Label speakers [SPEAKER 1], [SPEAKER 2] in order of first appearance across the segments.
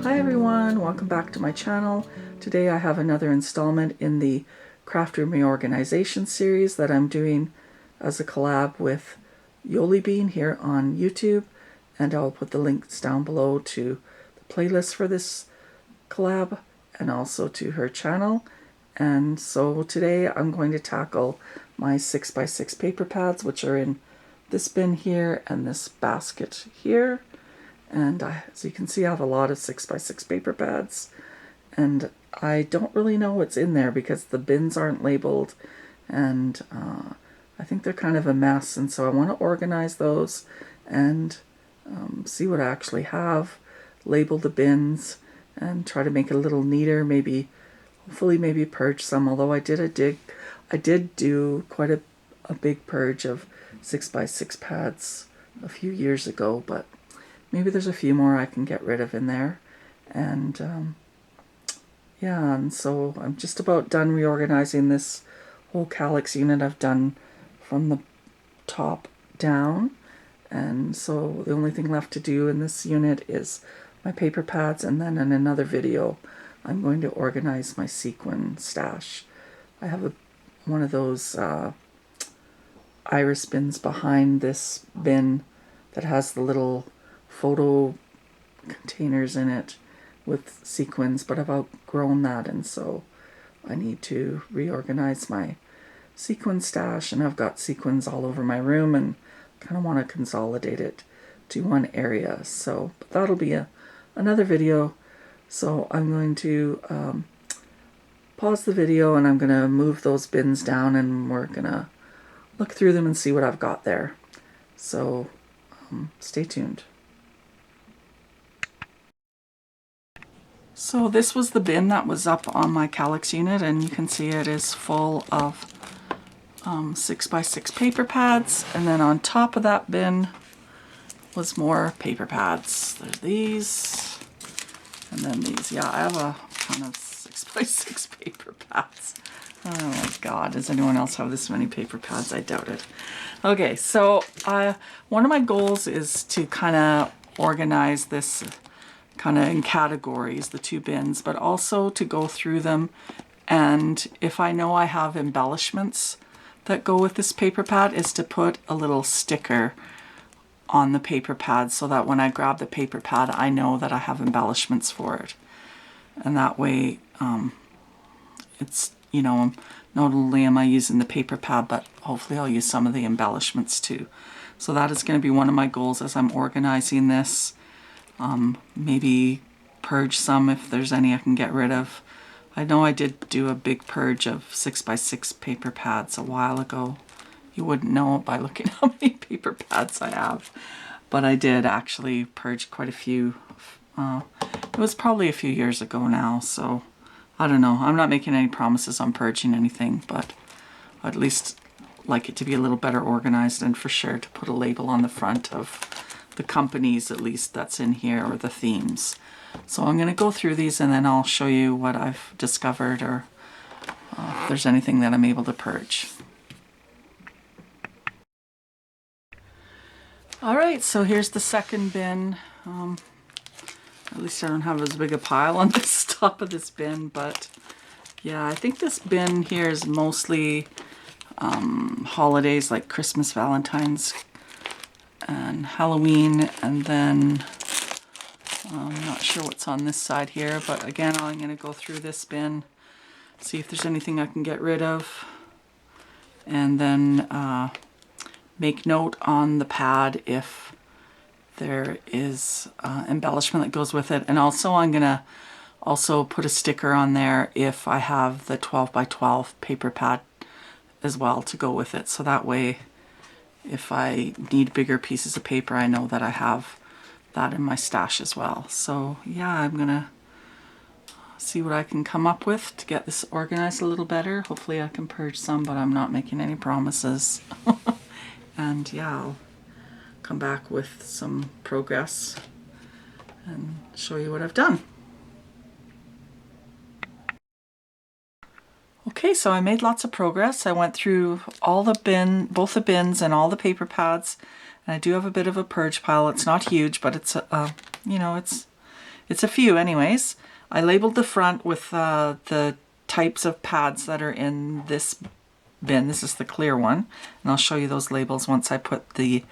[SPEAKER 1] Hi everyone, welcome back to my channel. Today I have another installment in the Craft Room Reorganization series that I'm doing as a collab with Yolanda here on YouTube, and I'll put the links down below to the playlist for this collab and also to her channel. And so today I'm going to tackle my 6x6 paper pads, which are in this bin here and this basket here. And as you can see, I have a lot of 6x6 paper pads, and I don't really know what's in there because the bins aren't labeled, and I think they're kind of a mess, and so I want to organize those and see what I actually have, label the bins, and try to make it a little neater, hopefully maybe purge some, although I did do quite a big purge of 6x6 pads a few years ago, but maybe there's a few more I can get rid of in there. And yeah, and so I'm just about done reorganizing this whole calyx unit. I've done from the top down, and so the only thing left to do in this unit is my paper pads, and then in another video I'm going to organize my sequin stash. I have one of those iris bins behind this bin that has the little photo containers in it with sequins, but I've outgrown that, and so I need to reorganize my sequin stash, and I've got sequins all over my room and kind of want to consolidate it to one area. So but that'll be another video. So I'm going to pause the video, and I'm going to move those bins down, and we're going to look through them and see what I've got there. So stay tuned. So this was the bin that was up on my calyx unit, and you can see it is full of 6x6 paper pads, and then on top of that bin was more paper pads. There's these, and then these. Yeah, I have a ton of 6x6 paper pads. Oh my god, does anyone else have this many paper pads? I doubt it. Okay, so one of my goals is to kind of organize this kind of in categories, the two bins, but also to go through them, and if I know I have embellishments that go with this paper pad, is to put a little sticker on the paper pad so that when I grab the paper pad I know that I have embellishments for it. And that way it's, you know, not only am I using the paper pad, but hopefully I'll use some of the embellishments too. So that is going to be one of my goals as I'm organizing this. Maybe purge some if there's any I can get rid of. I know I did do a big purge of 6x6 paper pads a while ago. You wouldn't know it by looking how many paper pads I have, but I did actually purge quite a few. It was probably a few years ago now, so I don't know. I'm not making any promises on purging anything, but I'd at least like it to be a little better organized, and for sure to put a label on the front of the companies at least that's in here, or the themes. So I'm going to go through these, and then I'll show you what I've discovered, or if there's anything that I'm able to purge. Alright, so here's the second bin. At least I don't have as big a pile on this top of this bin, but yeah, I think this bin here is mostly holidays like Christmas, Valentine's, and Halloween, and then I'm not sure what's on this side here, but again I'm going to go through this bin, see if there's anything I can get rid of, and then make note on the pad if there is embellishment that goes with it. And also I'm going to also put a sticker on there if I have the 12x12 paper pad as well to go with it, so that way if I need bigger pieces of paper, I know that I have that in my stash as well. So yeah, I'm gonna see what I can come up with to get this organized a little better. Hopefully I can purge some, but I'm not making any promises. And yeah, I'll come back with some progress and show you what I've done. Okay, so I made lots of progress. I went through all the both the bins and all the paper pads, and I do have a bit of a purge pile. It's not huge, but it's you know, it's It's a few anyways. I labeled the front with the types of pads that are in this bin. This is the clear one, and I'll show you those labels once I put the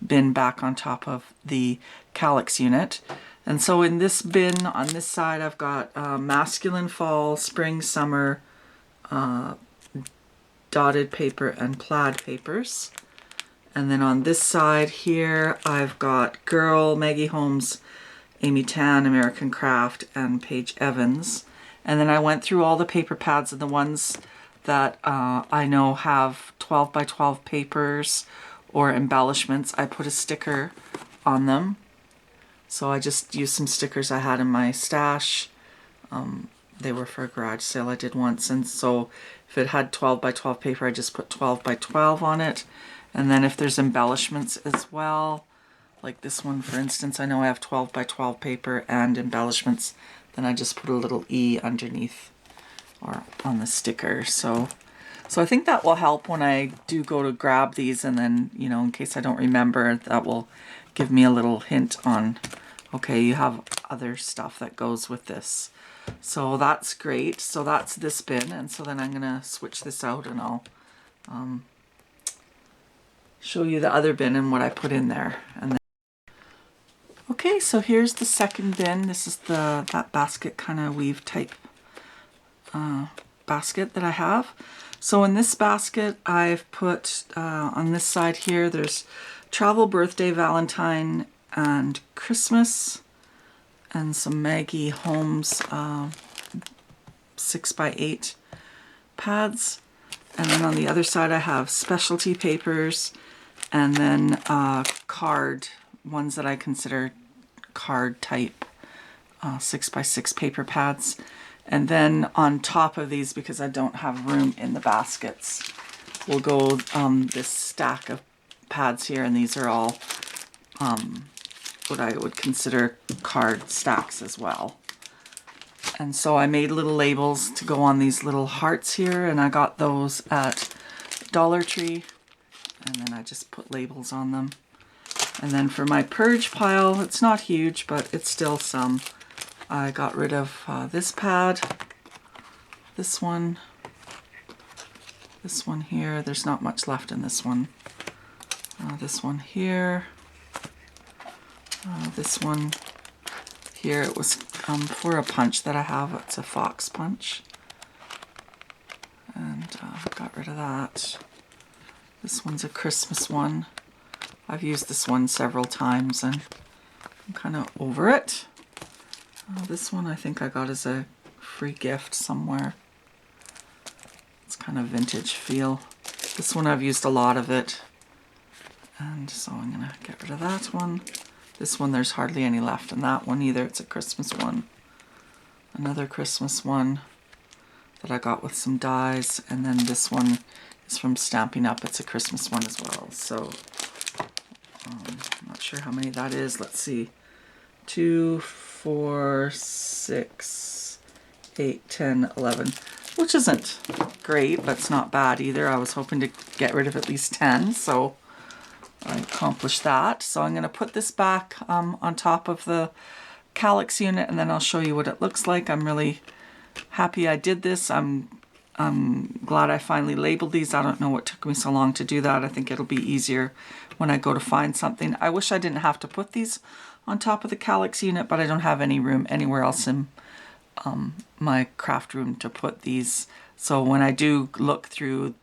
[SPEAKER 1] bin back on top of the calyx unit. And so in this bin on this side I've got masculine, fall, spring, summer, dotted paper and plaid papers. And then on this side here I've got girl, Maggie Holmes, Amy Tan, American Craft, and Paige Evans. And then I went through all the paper pads, and the ones that I know have 12 by 12 papers or embellishments, I put a sticker on them. So I just used some stickers I had in my stash. They were for a garage sale I did once, and so if it had 12 by 12 paper, I just put 12 by 12 on it. And then if there's embellishments as well, like this one for instance, I know I have 12 by 12 paper and embellishments, then I just put a little E underneath or on the sticker. So I think that will help when I do go to grab these, and then, you know, in case I don't remember, that will give me a little hint on, okay, you have other stuff that goes with this. So that's great. So that's this bin, and so then I'm gonna switch this out and I'll show you the other bin and what I put in there. And then, okay, so here's the second bin. This is that basket kind of weave type basket that I have. So in this basket I've put on this side here, there's travel, birthday, Valentine, and Christmas, and some Maggie Holmes 6x8 pads. And then on the other side I have specialty papers, and then card, ones that I consider card type 6x6 paper pads. And then on top of these, because I don't have room in the baskets, will go this stack of pads here, and these are all what I would consider card stacks as well. And so I made little labels to go on these little hearts here, and I got those at Dollar Tree, and then I just put labels on them. And then for my purge pile, it's not huge, but it's still some. I got rid of this pad, this one here. There's not much left in this one. This one here, this one here. It was for a punch that I have. It's a fox punch, and got rid of that. This one's a Christmas one. I've used this one several times and I'm kind of over it. This one I think I got as a free gift somewhere. It's kind of vintage feel. This one I've used a lot of it, and so I'm gonna get rid of that one. This one there's hardly any left in that one either. It's a Christmas one. Another Christmas one that I got with some dies, and then this one is from Stampin' Up. It's a Christmas one as well. So I'm not sure how many that is. Let's see. 2, 4, 6, 8, 10, 11, which isn't great, but it's not bad either. I was hoping to get rid of at least 10, so I accomplished that. So I'm going to put this back on top of the calyx unit, and then I'll show you what it looks like. I'm really happy I did this. I'm glad I finally labeled these. I don't know what took me so long to do that. I think it'll be easier when I go to find something. I wish I didn't have to put these on top of the calyx unit, but I don't have any room anywhere else in my craft room to put these. So when I do look through,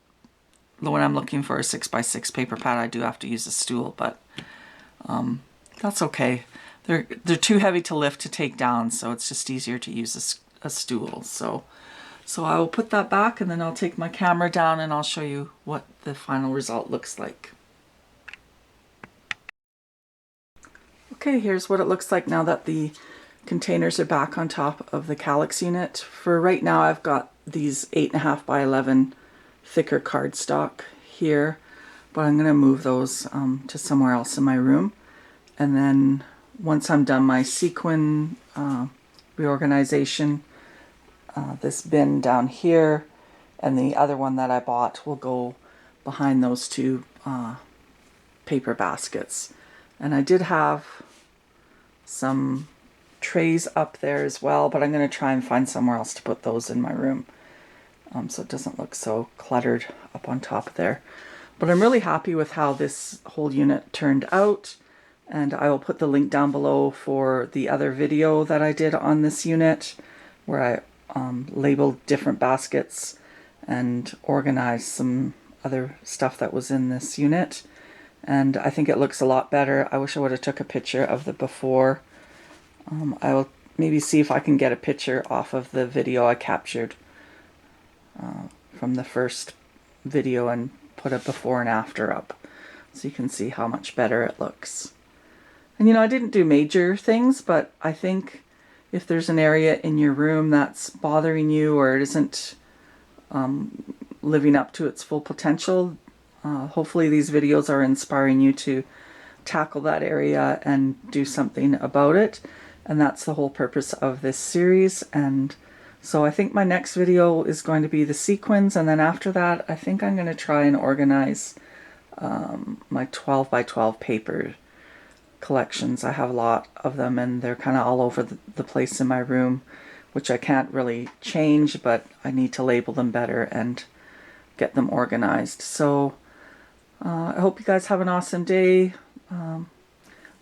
[SPEAKER 1] when I'm looking for a 6x6 paper pad, I do have to use a stool, but that's okay. They're too heavy to lift to take down, so it's just easier to use a stool. So I will put that back, and then I'll take my camera down and I'll show you what the final result looks like. Okay, here's what it looks like now that the containers are back on top of the calyx unit. For right now, I've got these 8.5 by 11 thicker cardstock here, but I'm going to move those to somewhere else in my room. And then once I'm done my sequin reorganization, this bin down here and the other one that I bought will go behind those two paper baskets. And I did have some trays up there as well, but I'm going to try and find somewhere else to put those in my room, so it doesn't look so cluttered up on top there. But I'm really happy with how this whole unit turned out, and I will put the link down below for the other video that I did on this unit, where I labeled different baskets and organized some other stuff that was in this unit. And I think it looks a lot better. I wish I would have took a picture of the before. I will maybe see if I can get a picture off of the video I captured from the first video and put a before and after up, so you can see how much better it looks. And you know, I didn't do major things, but I think if there's an area in your room that's bothering you, or it isn't living up to its full potential, hopefully these videos are inspiring you to tackle that area and do something about it. And that's the whole purpose of this series. And so I think my next video is going to be the sequins, and then after that I think I'm going to try and organize my 12 by 12 paper collections. I have a lot of them, and they're kind of all over the place in my room, which I can't really change, but I need to label them better and get them organized. So I hope you guys have an awesome day.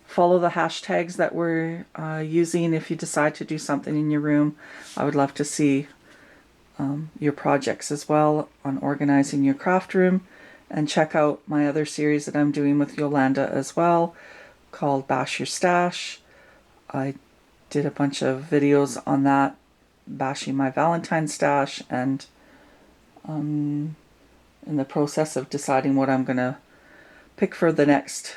[SPEAKER 1] Follow the hashtags that we're using if you decide to do something in your room. I would love to see your projects as well on organizing your craft room. And check out my other series that I'm doing with Yolanda as well, called Bash Your Stash. I did a bunch of videos on that, bashing my Valentine's stash, and in the process of deciding what I'm going to pick for the next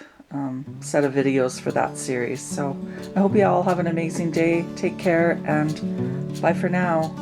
[SPEAKER 1] set of videos for that series. So I hope you all have an amazing day. Take care, and bye for now.